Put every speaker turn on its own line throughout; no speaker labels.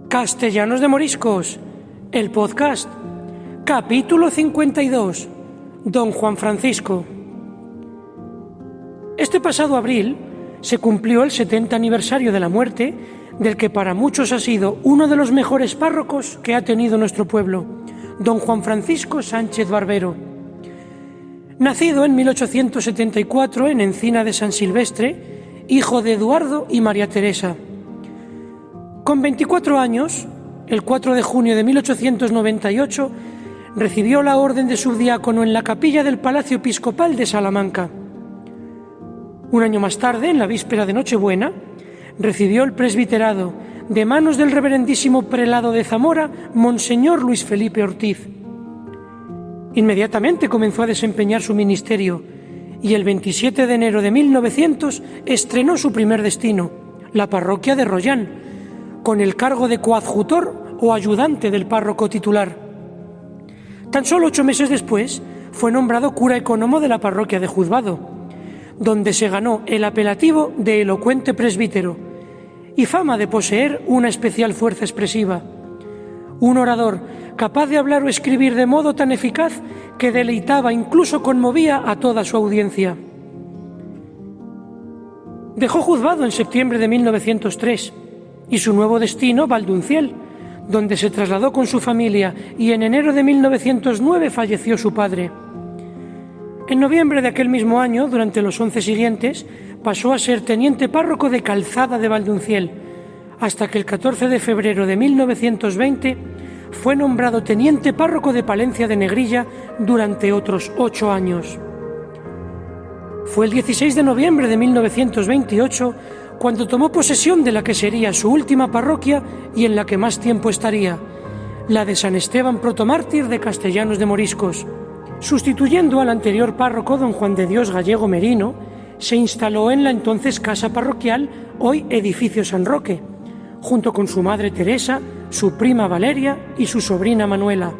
Castellanos de Moriscos, el podcast, capítulo 52, Don Juan Francisco. Este pasado abril se cumplió el 70 aniversario de la muerte del que para muchos ha sido uno de los mejores párrocos que ha tenido nuestro pueblo, Don Juan Francisco Sánchez Barbero. Nacido en 1874 en Encina de San Silvestre, hijo de Eduardo y María Teresa. Con 24 años, el 4 de junio de 1898, recibió la orden de subdiácono en la capilla del Palacio Episcopal de Salamanca. Un año más tarde, en la víspera de Nochebuena, recibió el presbiterado de manos del reverendísimo prelado de Zamora, Monseñor Luis Felipe Ortiz. Inmediatamente comenzó a desempeñar su ministerio y el 27 de enero de 1900 estrenó su primer destino, la parroquia de Rollán, con el cargo de coadjutor o ayudante del párroco titular. Tan solo 8 meses después fue nombrado cura ecónomo de la parroquia de Juzbado, donde se ganó el apelativo de elocuente presbítero y fama de poseer una especial fuerza expresiva. Un orador capaz de hablar o escribir de modo tan eficaz que deleitaba, incluso conmovía a toda su audiencia. Dejó Juzbado en septiembre de 1903 y su nuevo destino, Valdunciel, donde se trasladó con su familia y en enero de 1909 falleció su padre. En noviembre de aquel mismo año, durante los 11 siguientes, pasó a ser teniente párroco de Calzada de Valdunciel, hasta que el 14 de febrero de 1920 fue nombrado teniente párroco de Palencia de Negrilla durante otros 8 años. Fue el 16 de noviembre de 1928 cuando tomó posesión de la que sería su última parroquia y en la que más tiempo estaría, la de San Esteban Protomártir de Castellanos de Moriscos. Sustituyendo al anterior párroco, don Juan de Dios Gallego Merino, se instaló en la entonces casa parroquial, hoy edificio San Roque, junto con su madre Teresa, su prima Valeria y su sobrina Manuela.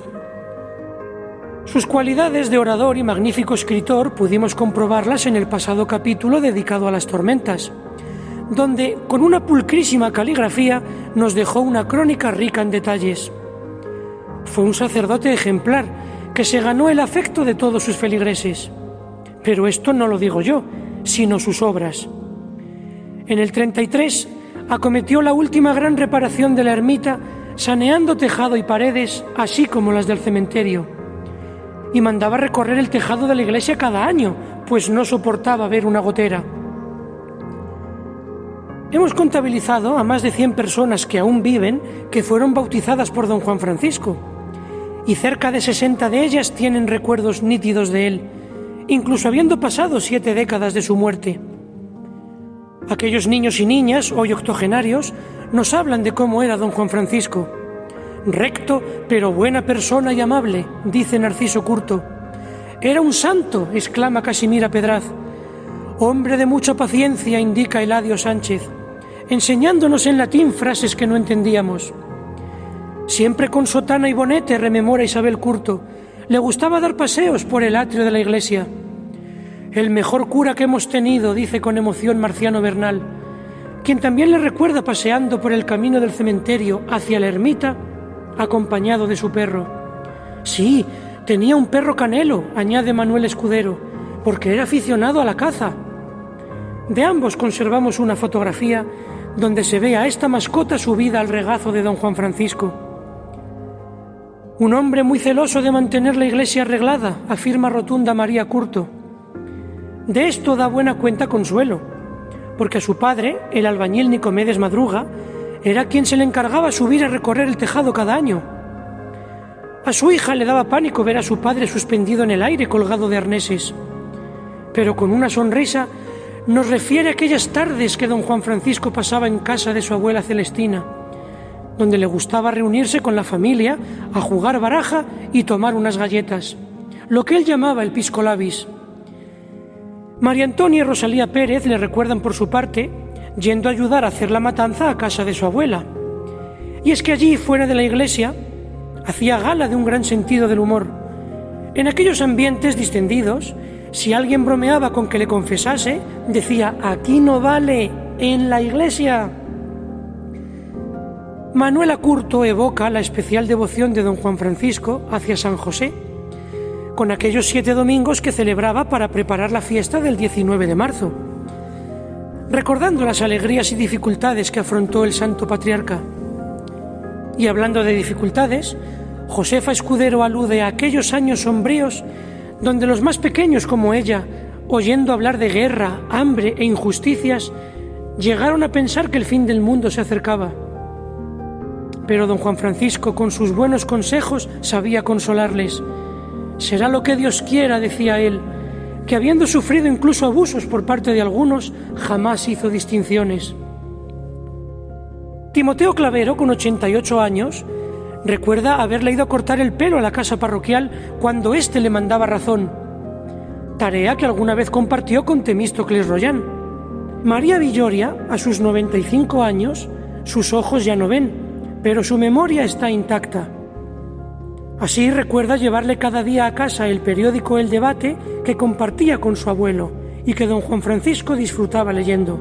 Sus cualidades de orador y magnífico escritor pudimos comprobarlas en el pasado capítulo dedicado a las tormentas, donde, con una pulcrísima caligrafía, nos dejó una crónica rica en detalles. Fue un sacerdote ejemplar que se ganó el afecto de todos sus feligreses. Pero esto no lo digo yo, sino sus obras. En el 33 acometió la última gran reparación de la ermita, saneando tejado y paredes, así como las del cementerio. Y mandaba recorrer el tejado de la iglesia cada año, pues no soportaba ver una gotera. Hemos contabilizado a más de 100 personas que aún viven que fueron bautizadas por don Juan Francisco, y cerca de 60 de ellas tienen recuerdos nítidos de él, incluso habiendo pasado 7 décadas de su muerte. Aquellos niños y niñas, hoy octogenarios, nos hablan de cómo era don Juan Francisco. Recto, pero buena persona y amable, dice Narciso Curto. Era un santo, exclama Casimira Pedraz. Hombre de mucha paciencia, indica Eladio Sánchez, enseñándonos en latín frases que no entendíamos. Siempre con sotana y bonete, rememora Isabel Curto, le gustaba dar paseos por el atrio de la iglesia. El mejor cura que hemos tenido, dice con emoción Marciano Bernal, quien también le recuerda paseando por el camino del cementerio hacia la ermita, acompañado de su perro. Sí, tenía un perro canelo, añade Manuel Escudero, porque era aficionado a la caza. De ambos conservamos una fotografía donde se ve a esta mascota subida al regazo de don Juan Francisco. Un hombre muy celoso de mantener la iglesia arreglada, afirma rotunda María Curto. De esto da buena cuenta Consuelo, porque a su padre, el albañil Nicomedes Madruga, era quien se le encargaba subir a recorrer el tejado cada año. A su hija le daba pánico ver a su padre suspendido en el aire colgado de arneses, pero con una sonrisa nos refiere a aquellas tardes que don Juan Francisco pasaba en casa de su abuela Celestina, donde le gustaba reunirse con la familia a jugar baraja y tomar unas galletas, lo que él llamaba el pisco labis. María Antonia y Rosalía Pérez le recuerdan por su parte yendo a ayudar a hacer la matanza a casa de su abuela. Y es que allí, fuera de la iglesia, hacía gala de un gran sentido del humor. En aquellos ambientes distendidos, si alguien bromeaba con que le confesase, decía: «Aquí no vale, en la iglesia». Manuela Curto evoca la especial devoción de don Juan Francisco hacia San José, con aquellos 7 domingos que celebraba para preparar la fiesta del 19 de marzo, recordando las alegrías y dificultades que afrontó el santo patriarca. Y hablando de dificultades, Josefa Escudero alude a aquellos años sombríos donde los más pequeños como ella, oyendo hablar de guerra, hambre e injusticias, llegaron a pensar que el fin del mundo se acercaba. Pero don Juan Francisco, con sus buenos consejos, sabía consolarles. Será lo que Dios quiera, decía él, que habiendo sufrido incluso abusos por parte de algunos, jamás hizo distinciones. Timoteo Clavero, con 88 años, recuerda haberle ido a cortar el pelo a la casa parroquial cuando éste le mandaba razón, tarea que alguna vez compartió con Temístocles Rollán. María Villoria, a sus 95 años, sus ojos ya no ven, pero su memoria está intacta. Así recuerda llevarle cada día a casa el periódico El Debate que compartía con su abuelo y que don Juan Francisco disfrutaba leyendo.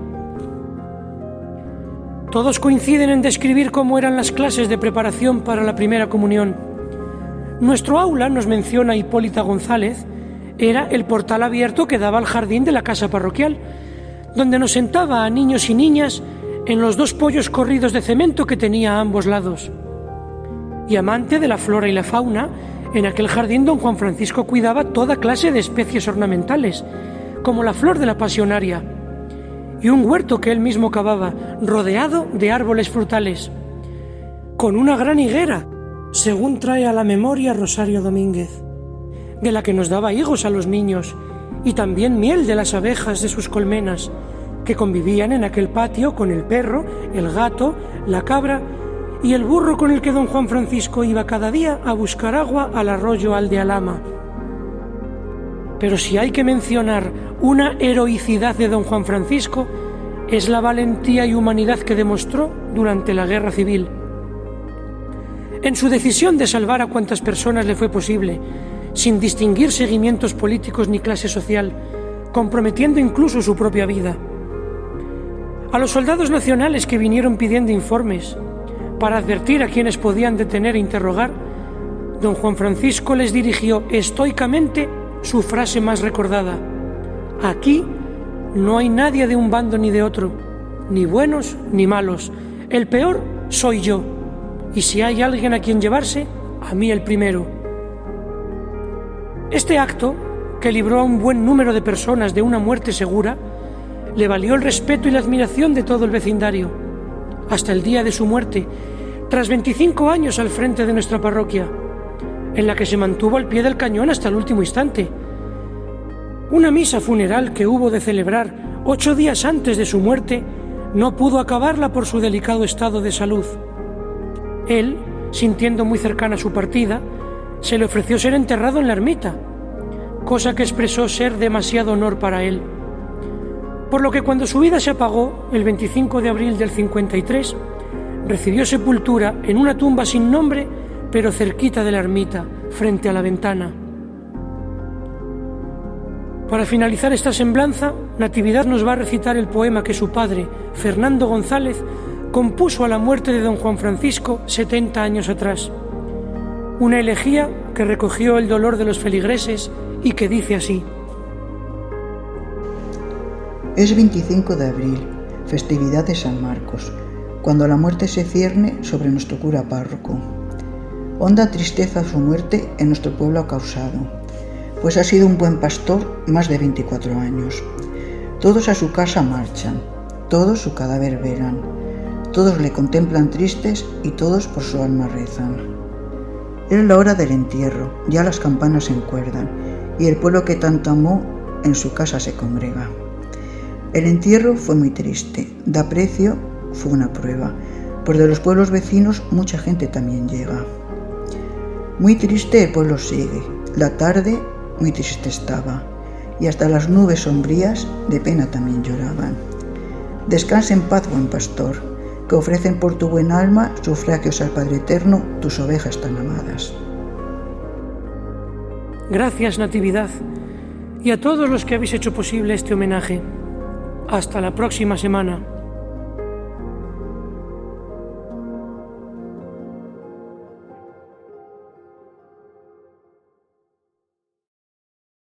Todos coinciden en describir cómo eran las clases de preparación para la primera comunión. Nuestro aula, nos menciona Hipólita González, era el portal abierto que daba al jardín de la casa parroquial, donde nos sentaba a niños y niñas en los 2 pollos corridos de cemento que tenía a ambos lados. Y amante de la flora y la fauna, en aquel jardín don Juan Francisco cuidaba toda clase de especies ornamentales, como la flor de la pasionaria, y un huerto que él mismo cavaba, rodeado de árboles frutales, con una gran higuera, según trae a la memoria Rosario Domínguez, de la que nos daba higos a los niños, y también miel de las abejas de sus colmenas, que convivían en aquel patio con el perro, el gato, la cabra y el burro con el que don Juan Francisco iba cada día a buscar agua al arroyo Aldealama. Pero si hay que mencionar una heroicidad de don Juan Francisco, es la valentía y humanidad que demostró durante la Guerra Civil. En su decisión de salvar a cuantas personas le fue posible, sin distinguir seguimientos políticos ni clase social, comprometiendo incluso su propia vida. A los soldados nacionales que vinieron pidiendo informes para advertir a quienes podían detener e interrogar, don Juan Francisco les dirigió estoicamente su frase más recordada: aquí no hay nadie de un bando ni de otro, ni buenos ni malos, el peor soy yo, y si hay alguien a quien llevarse, a mí el primero. Este acto, que libró a un buen número de personas de una muerte segura, le valió el respeto y la admiración de todo el vecindario, hasta el día de su muerte, tras 25 años al frente de nuestra parroquia, en la que se mantuvo al pie del cañón hasta el último instante. Una misa funeral que hubo de celebrar 8 días antes de su muerte no pudo acabarla por su delicado estado de salud. Él, sintiendo muy cercana su partida, se le ofreció ser enterrado en la ermita, cosa que expresó ser demasiado honor para él. Por lo que cuando su vida se apagó, el 25 de abril del 53, recibió sepultura en una tumba sin nombre, pero cerquita de la ermita, frente a la ventana. Para finalizar esta semblanza, Natividad nos va a recitar el poema que su padre, Fernando González, compuso a la muerte de don Juan Francisco 70 años atrás. Una elegía que recogió el dolor de los feligreses y que dice así:
Es 25 de abril, festividad de San Marcos, cuando la muerte se cierne sobre nuestro cura párroco. Honda tristeza su muerte en nuestro pueblo ha causado, pues ha sido un buen pastor más de 24 años. Todos a su casa marchan, todos su cadáver velan, todos le contemplan tristes y todos por su alma rezan. Es la hora del entierro, ya las campanas se encuerdan y el pueblo que tanto amó en su casa se congrega. El entierro fue muy triste, da precio, fue una prueba, pues de los pueblos vecinos mucha gente también llega. Muy triste el pueblo sigue, la tarde muy triste estaba, y hasta las nubes sombrías de pena también lloraban. Descansa en paz, buen pastor, que ofrecen por tu buen alma sufragios al Padre Eterno tus ovejas tan amadas.
Gracias, Natividad, y a todos los que habéis hecho posible este homenaje. Hasta la próxima semana.